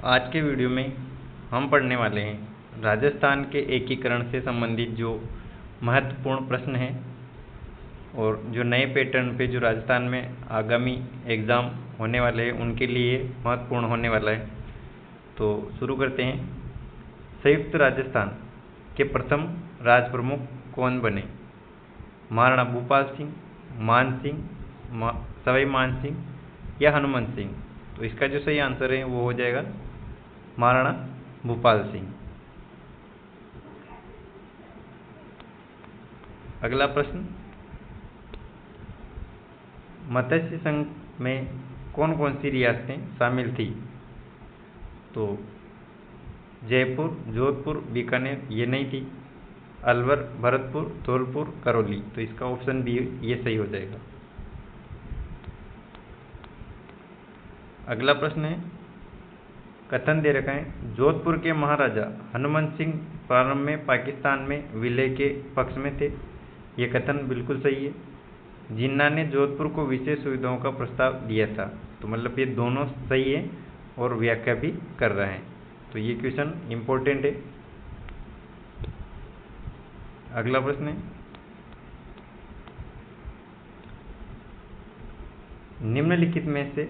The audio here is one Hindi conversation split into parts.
आज के वीडियो में हम पढ़ने वाले हैं राजस्थान के एकीकरण से संबंधित जो महत्वपूर्ण प्रश्न हैं और जो नए पैटर्न पे जो राजस्थान में आगामी एग्ज़ाम होने वाले हैं उनके लिए महत्वपूर्ण होने वाला है। तो शुरू करते हैं। संयुक्त राजस्थान के प्रथम राज प्रमुख कौन बने? महाराणा भूपाल सिंह, मान सिंह, सवाई मान सिंह या हनुमंत सिंह? तो इसका जो सही आंसर है वो हो जाएगा महाराणा भूपाल सिंह। अगला प्रश्न, मत्स्य संघ में कौन कौन सी रियासतें शामिल थी? तो जयपुर, जोधपुर, बीकानेर ये नहीं थी। अलवर, भरतपुर, धौलपुर, करौली, तो इसका ऑप्शन बी ये सही हो जाएगा। अगला प्रश्न है, कथन दे रखा है जोधपुर के महाराजा हनुमंत सिंह प्रारंभ में पाकिस्तान में विलय के पक्ष में थे। ये कथन बिल्कुल सही है। जिन्ना ने जोधपुर को विशेष सुविधाओं का प्रस्ताव दिया था, तो मतलब ये दोनों सही है और व्याख्या भी कर रहे हैं, तो ये क्वेश्चन इंपॉर्टेंट है। अगला प्रश्न है, निम्नलिखित में से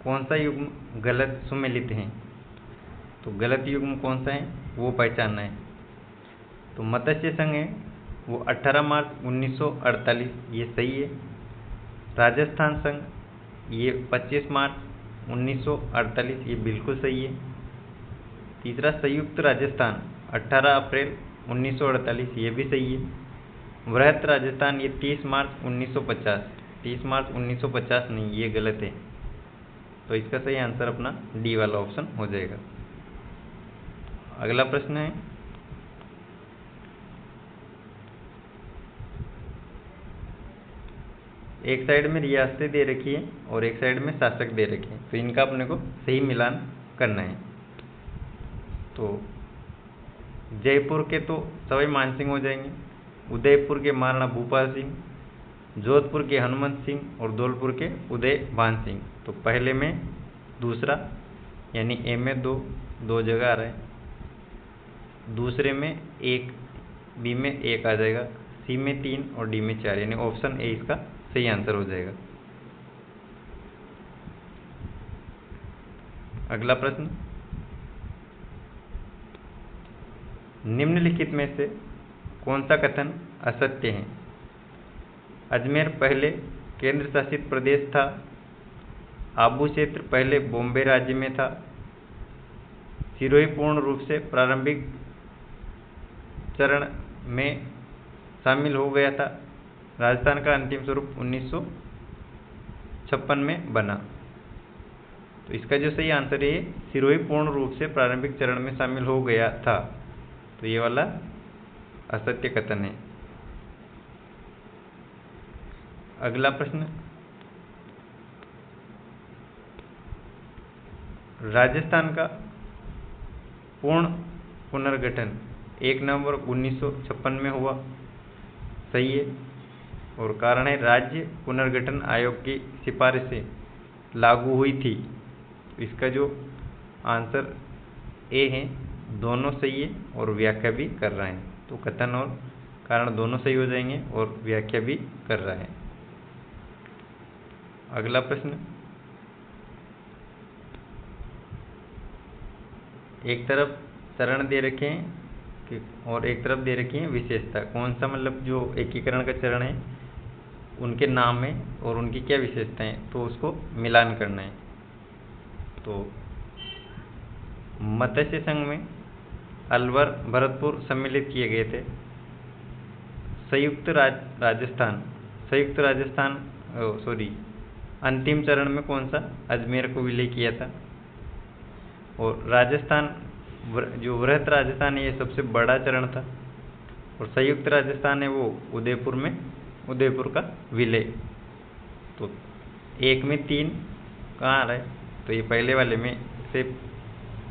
कौन सा युग्म गलत सुमेलित है? तो गलत युग्म कौन सा है वो पहचानना है। तो मत्स्य संघ है वो 18 मार्च 1948 ये सही है। राजस्थान संघ ये 25 मार्च 1948 ये बिल्कुल सही है। तीसरा संयुक्त राजस्थान 18 अप्रैल 1948 ये भी सही है। वृहत राजस्थान ये 30 मार्च 1950, 30 मार्च 1950 नहीं, ये गलत है। तो इसका सही आंसर अपना डी वाला ऑप्शन हो जाएगा। अगला प्रश्न है, एक साइड में रियासतें दे रखी है और एक साइड में शासक दे रखे हैं, तो इनका अपने को सही मिलान करना है। तो जयपुर के तो सवाई मानसिंह हो जाएंगे, उदयपुर के महाराणा भूपाल सिंह, जोधपुर के हनुमंत सिंह और धौलपुर के उदय भान सिंह। तो पहले में दूसरा यानी ए में दो जगह आ रहा है, दूसरे में एक, बी में एक आ जाएगा, सी में 3 और डी में 4, यानी ऑप्शन ए इसका सही आंसर हो जाएगा। अगला प्रश्न, निम्नलिखित में से कौन सा कथन असत्य है? अजमेर पहले केंद्र शासित प्रदेश था। आबू क्षेत्र पहले बॉम्बे राज्य में था। सिरोही पूर्ण रूप से प्रारंभिक चरण में शामिल हो गया था। राजस्थान का अंतिम स्वरूप 1956 में बना। तो इसका जो सही आंसर है सिरोही पूर्ण रूप से प्रारंभिक चरण में शामिल हो गया था, तो ये वाला असत्य कथन है। अगला प्रश्न, राजस्थान का पूर्ण पुनर्गठन 1 नवंबर 1956 में हुआ, सही है। और कारण है राज्य पुनर्गठन आयोग की सिफारिशें लागू हुई थी। इसका जो आंसर ए है दोनों सही है और व्याख्या भी कर रहे हैं, तो कथन और कारण दोनों सही हो जाएंगे और व्याख्या भी कर रहा है। अगला प्रश्न, एक तरफ चरण दे रखे हैं और एक तरफ दे रखी है विशेषता। कौन सा मतलब जो एकीकरण का चरण है उनके नाम है और उनकी क्या विशेषताएं, तो उसको मिलान करना है। तो मत्स्य संघ में अलवर, भरतपुर सम्मिलित किए गए थे। संयुक्त राजस्थान अंतिम चरण में कौन सा? अजमेर को विलय किया था। और राजस्थान जो वृहत राजस्थान है ये सबसे बड़ा चरण था और संयुक्त राजस्थान है वो उदयपुर का विलय। तो 1 में 3 कहाँ आ रहा है? तो ये पहले वाले में से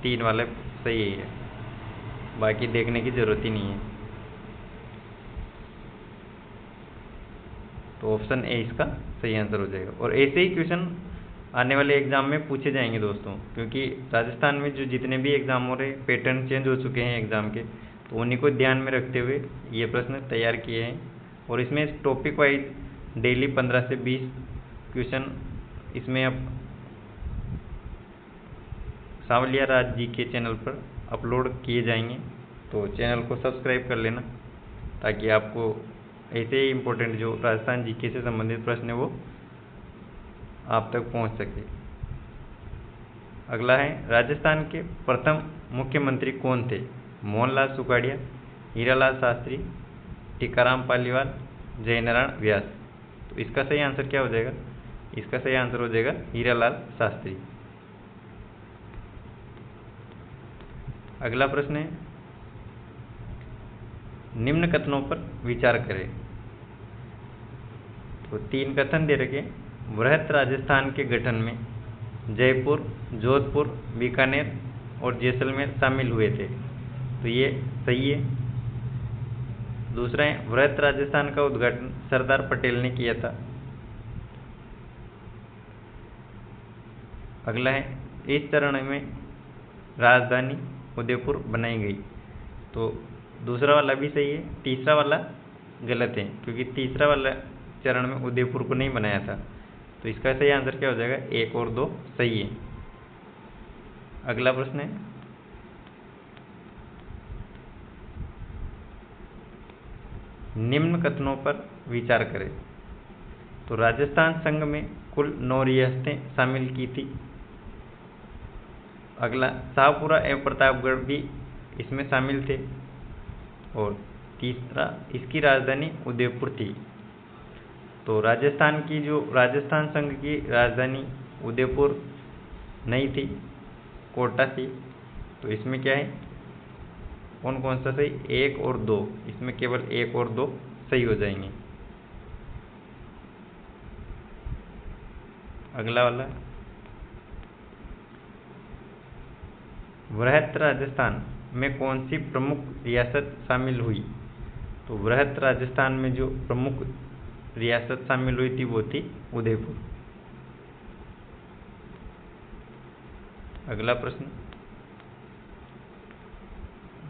3 वाला सही है, बाकी देखने की जरूरत ही नहीं है। तो ऑप्शन ए इसका सही आंसर हो जाएगा। और ऐसे ही क्वेश्चन आने वाले एग्ज़ाम में पूछे जाएंगे दोस्तों, क्योंकि राजस्थान में जो जितने भी एग्ज़ाम हो रहे पैटर्न चेंज हो चुके हैं एग्ज़ाम के, तो उन्हीं को ध्यान में रखते हुए ये प्रश्न तैयार किए हैं। और इसमें टॉपिक वाइज डेली 15 से 20 क्वेश्चन इसमें अब सांवलिया राज जी के चैनल पर अपलोड किए जाएंगे, तो चैनल को सब्सक्राइब कर लेना ताकि आपको ऐसे ही इम्पोर्टेंट जो राजस्थान जीके से संबंधित प्रश्न है वो आप तक पहुंच सके। अगला है, राजस्थान के प्रथम मुख्यमंत्री कौन थे? मोहनलाल सुखाड़िया, हीरालाल शास्त्री, टीकाराम पालीवाल, जयनारायण व्यास। तो इसका सही आंसर क्या हो जाएगा? इसका सही आंसर हो जाएगा हीरालाल शास्त्री। अगला प्रश्न है, निम्न कथनों पर विचार करें। तो 3 कथन दे रखे। वृहत राजस्थान के गठन में जयपुर, जोधपुर, बीकानेर और जैसलमेर शामिल हुए थे। तो ये सही है। दूसरा है, वृहत राजस्थान का उद्घाटन सरदार पटेल ने किया था। अगला है, इस चरण में राजधानी उदयपुर बनाई गई। तो दूसरा वाला भी सही है, तीसरा वाला गलत है, क्योंकि तीसरा वाला चरण में उदयपुर को नहीं बनाया था। तो इसका सही आंसर क्या हो जाएगा? 1 और 2 सही है। अगला प्रश्न है, निम्न कथनों पर विचार करें। तो राजस्थान संघ में कुल 9 रियासतें शामिल की थी। अगला, शाहपुरा एवं प्रतापगढ़ भी इसमें शामिल थे। और तीसरा, इसकी राजधानी उदयपुर थी। तो राजस्थान संघ की राजधानी उदयपुर नहीं थी, कोटा थी। तो इसमें क्या है, कौन कौन सा सही? 1 और 2, इसमें केवल 1 और 2 सही हो जाएंगे। अगला वाला, वृहत राजस्थान में कौन सी प्रमुख रियासत शामिल हुई? तो वृहत राजस्थान में जो प्रमुख रियासत शामिल हुई थी वो थी उदयपुर। अगला प्रश्न,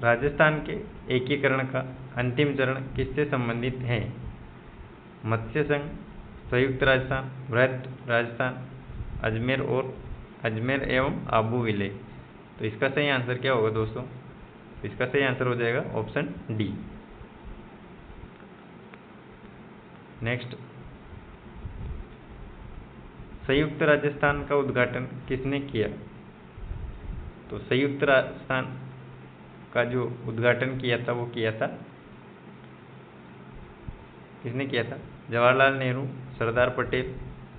राजस्थान के एकीकरण का अंतिम चरण किससे संबंधित है? मत्स्य संघ, संयुक्त राजस्थान, वृहत राजस्थान, अजमेर एवं आबू विलय। तो इसका सही आंसर क्या होगा दोस्तों? इसका सही आंसर हो जाएगा ऑप्शन डी। नेक्स्ट, संयुक्त राजस्थान का उद्घाटन किसने किया? तो संयुक्त राजस्थान का जो उद्घाटन किया था वो किया था, किसने किया था? जवाहरलाल नेहरू, सरदार पटेल,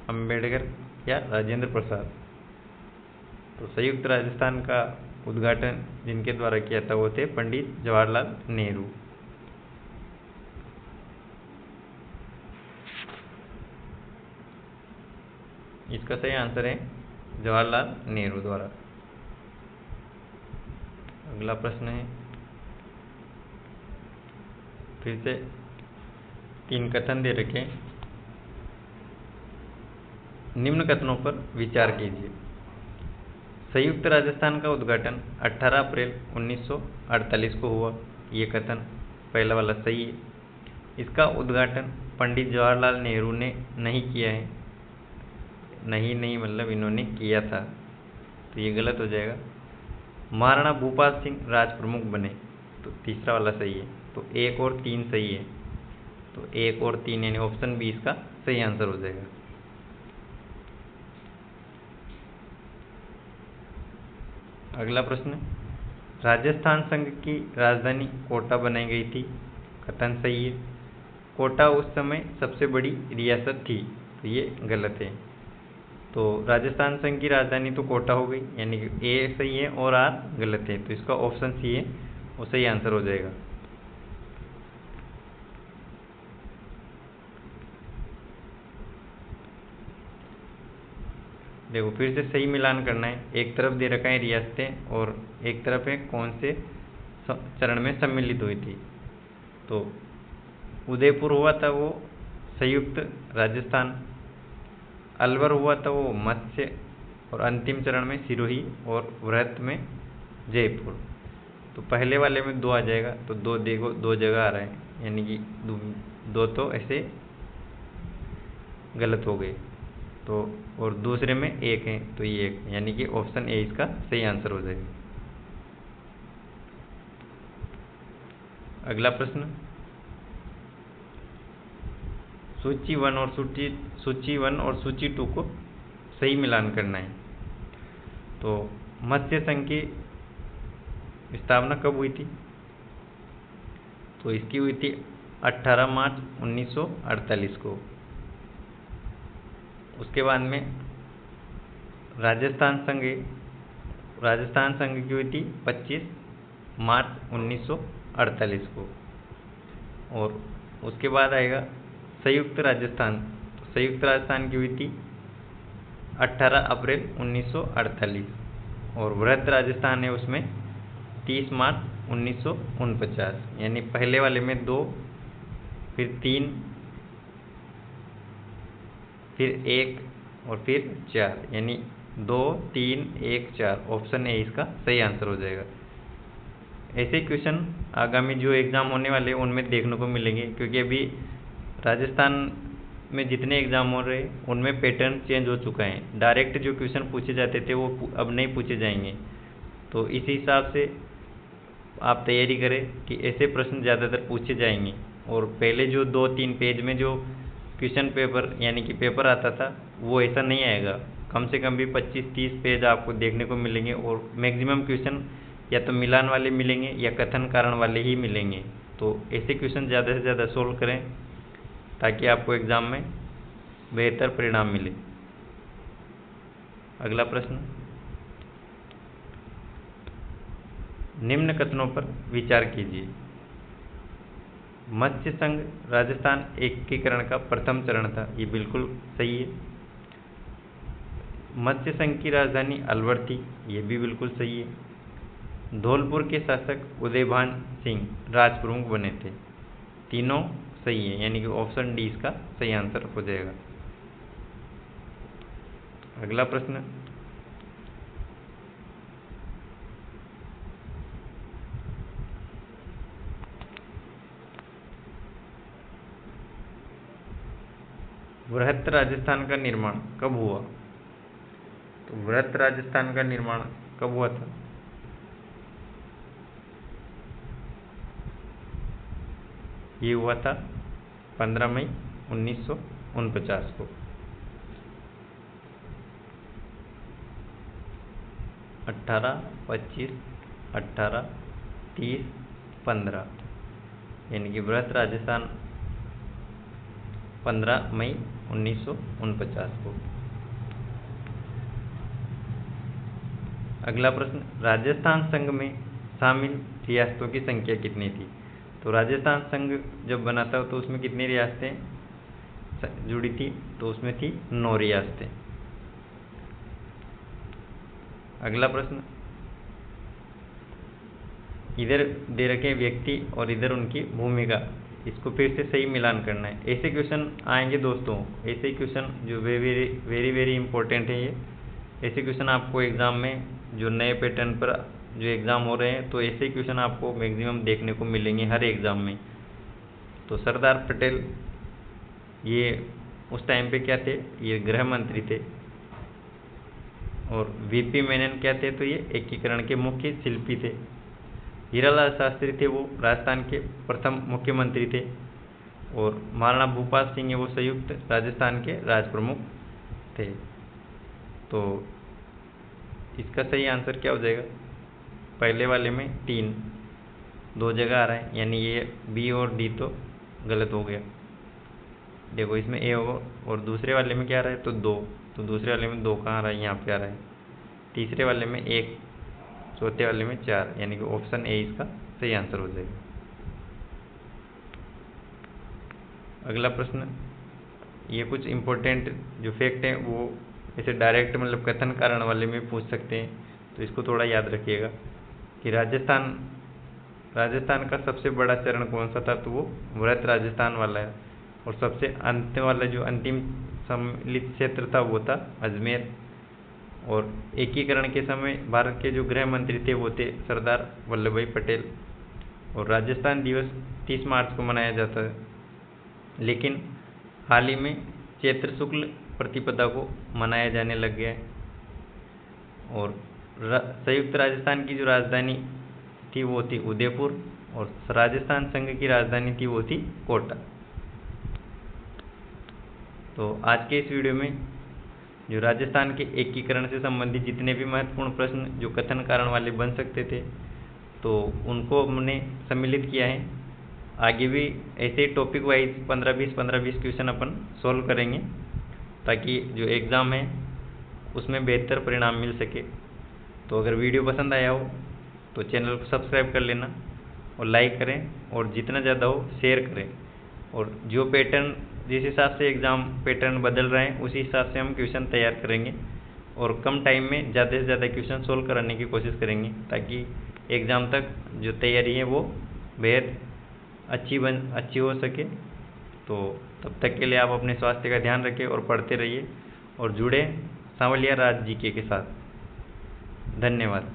अंबेडकर या राजेंद्र प्रसाद। तो संयुक्त राजस्थान का उद्घाटन जिनके द्वारा किया था वो थे पंडित जवाहरलाल नेहरू। इसका सही आंसर है जवाहरलाल नेहरू द्वारा। अगला प्रश्न है, फिर से 3 कथन दे रखे। निम्न कथनों पर विचार कीजिए। संयुक्त राजस्थान का उद्घाटन 18 अप्रैल 1948 को हुआ। ये कथन पहला वाला सही है। इसका उद्घाटन पंडित जवाहरलाल नेहरू ने नहीं किया है। नहीं मतलब इन्होंने किया था, तो ये गलत हो जाएगा। महाराणा भूपाल सिंह राज प्रमुख बने, तो तीसरा वाला सही है। तो 1 और 3 सही है। तो 1 और 3 यानी ऑप्शन बी इसका सही आंसर हो जाएगा। अगला प्रश्न, राजस्थान संघ की राजधानी कोटा बनाई गई थी। कथन सही है। कोटा उस समय सबसे बड़ी रियासत थी, तो ये गलत है। तो राजस्थान संघ की राजधानी तो कोटा हो गई, यानी कि ए सही है और आर गलत है। तो इसका ऑप्शन सी है वो सही आंसर हो जाएगा। देखो फिर से सही मिलान करना है। एक तरफ दे रखा है रियासतें और एक तरफ है कौन से चरण में सम्मिलित हुई थी। तो उदयपुर हुआ था वो संयुक्त राजस्थान, अलवर हुआ था वो मत्स्य, और अंतिम चरण में सिरोही, और वृहत में जयपुर। तो पहले वाले में 2 आ जाएगा, तो 2 देखो 2 जगह आ रहा है, यानी कि 2 तो ऐसे गलत हो गए। तो और दूसरे में 1 है, तो ये 1, यानी कि ऑप्शन ए इसका सही आंसर हो जाएगा। अगला प्रश्न, सूची 1 और सूची 2 को सही मिलान करना है। तो मत्स्य संघ की स्थापना कब हुई थी? तो इसकी हुई थी 18 मार्च 1948 को। उसके बाद में राजस्थान संघ की हुई थी 25 मार्च 1948 को। और उसके बाद आएगा संयुक्त राजस्थान की हुई थी 18 अप्रैल 1948, और वृहत राजस्थान है उसमें 30 मार्च 1949, यानी पहले वाले में 2, फिर 3, फिर 1 और फिर 4, यानी 2, 3, 1, 4, ऑप्शन ए इसका सही आंसर हो जाएगा। ऐसे क्वेश्चन आगामी जो एग्ज़ाम होने वाले हैं उनमें देखने को मिलेंगे, क्योंकि अभी राजस्थान में जितने एग्ज़ाम हो रहे हैं उनमें पैटर्न चेंज हो चुका है। डायरेक्ट जो क्वेश्चन पूछे जाते थे वो अब नहीं पूछे जाएंगे। तो इसी हिसाब से आप तैयारी करें कि ऐसे प्रश्न ज़्यादातर पूछे जाएंगे। और पहले जो 2-3 पेज में जो क्वेश्चन पेपर यानी कि पेपर आता था वो ऐसा नहीं आएगा। कम से कम भी 25-30 पेज आपको देखने को मिलेंगे, और मैक्सिमम क्वेश्चन या तो मिलान वाले मिलेंगे या कथन कारण वाले ही मिलेंगे। तो ऐसे क्वेश्चन ज़्यादा से ज़्यादा सोल्व करें ताकि आपको एग्ज़ाम में बेहतर परिणाम मिले। अगला प्रश्न, निम्न कथनों पर विचार कीजिए। मत्स्य संघ राजस्थान एकीकरण का प्रथम चरण था, ये बिल्कुल सही है। मत्स्य संघ की राजधानी अलवर थी, ये भी बिल्कुल सही है। धौलपुर के शासक उदयभान सिंह राज प्रमुख बने थे, तीनों सही है, यानी कि ऑप्शन डी इसका सही आंसर हो जाएगा। अगला प्रश्न, वृहत राजस्थान का निर्माण कब हुआ? तो वृहत राजस्थान का निर्माण कब हुआ था? ये हुआ था 15 मई 1949 को। 18, 25, 18, 30, 15, यानी कि वृहत राजस्थान 15 मई 1949 को। अगला प्रश्न, राजस्थान संघ में शामिल रियासतों की संख्या कितनी थी? तो राजस्थान संघ जब बना था तो उसमें कितनी रियासतें जुड़ी थी? तो उसमें थी 9 रियासतें। अगला प्रश्न, इधर दे रखे व्यक्ति और इधर उनकी भूमिका, इसको फिर से सही मिलान करना है। ऐसे क्वेश्चन आएंगे दोस्तों, ऐसे क्वेश्चन जो वेरी वेरी इंपॉर्टेंट है ये। ऐसे क्वेश्चन आपको एग्ज़ाम में जो नए पैटर्न पर जो एग्ज़ाम हो रहे हैं तो ऐसे क्वेश्चन आपको मैक्सिमम देखने को मिलेंगे हर एग्ज़ाम में। तो सरदार पटेल ये उस टाइम पे क्या थे? ये गृह मंत्री थे। और वीपी मेनन क्या थे? तो ये एकीकरण के मुख्य शिल्पी थे। हीरालाल शास्त्री थे, वो राजस्थान के प्रथम मुख्यमंत्री थे। और महाराणा भूपाल सिंह वो संयुक्त राजस्थान के राज प्रमुख थे। तो इसका सही आंसर क्या हो जाएगा? पहले वाले में 3, 2 जगह आ रहा है, यानी ये बी और डी तो गलत हो गया। देखो इसमें ए होगा, और दूसरे वाले में क्या आ रहा है? तो 2, तो दूसरे वाले में 2 कहाँ आ रहा है? यहाँ पे आ रहा है। तीसरे वाले में 1, चौथे वाले में 4, यानी कि ऑप्शन ए इसका सही आंसर हो जाएगा। अगला प्रश्न, ये कुछ इम्पोर्टेंट जो फैक्ट हैं वो ऐसे डायरेक्ट मतलब कथन कारण वाले में पूछ सकते हैं, तो इसको थोड़ा याद रखिएगा कि राजस्थान का सबसे बड़ा चरण कौन सा था? तो वो वृहत राजस्थान वाला है। और सबसे अंत वाला जो अंतिम सम्मिलित क्षेत्र था वो था अजमेर। और एकीकरण के समय भारत के जो गृह मंत्री थे वो थे सरदार वल्लभ भाई पटेल। और राजस्थान दिवस 30 मार्च को मनाया जाता है, लेकिन हाल ही में चैत्र शुक्ल प्रतिपदा को मनाया जाने लग गया है। और संयुक्त राजस्थान की जो राजधानी थी वो थी उदयपुर, और राजस्थान संघ की राजधानी थी वो थी कोटा। तो आज के इस वीडियो में जो राजस्थान के एकीकरण से संबंधित जितने भी महत्वपूर्ण प्रश्न जो कथन कारण वाले बन सकते थे, तो उनको हमने सम्मिलित किया है। आगे भी ऐसे ही टॉपिक वाइज 15-20 क्वेश्चन अपन सॉल्व करेंगे, ताकि जो एग्ज़ाम है उसमें बेहतर परिणाम मिल सके। तो अगर वीडियो पसंद आया हो तो चैनल को सब्सक्राइब कर लेना और लाइक करें, और जितना ज़्यादा हो शेयर करें। और जो पैटर्न जिस हिसाब से एग्ज़ाम पैटर्न बदल रहे हैं उसी हिसाब से हम क्वेश्चन तैयार करेंगे, और कम टाइम में ज़्यादा से ज़्यादा क्वेश्चन सोल्व कराने की कोशिश करेंगे, ताकि एग्ज़ाम तक जो तैयारी है वो बेहद अच्छी हो सके। तो तब तक के लिए आप अपने स्वास्थ्य का ध्यान रखें और पढ़ते रहिए, और जुड़े सांवलिया राज जीके के साथ। धन्यवाद।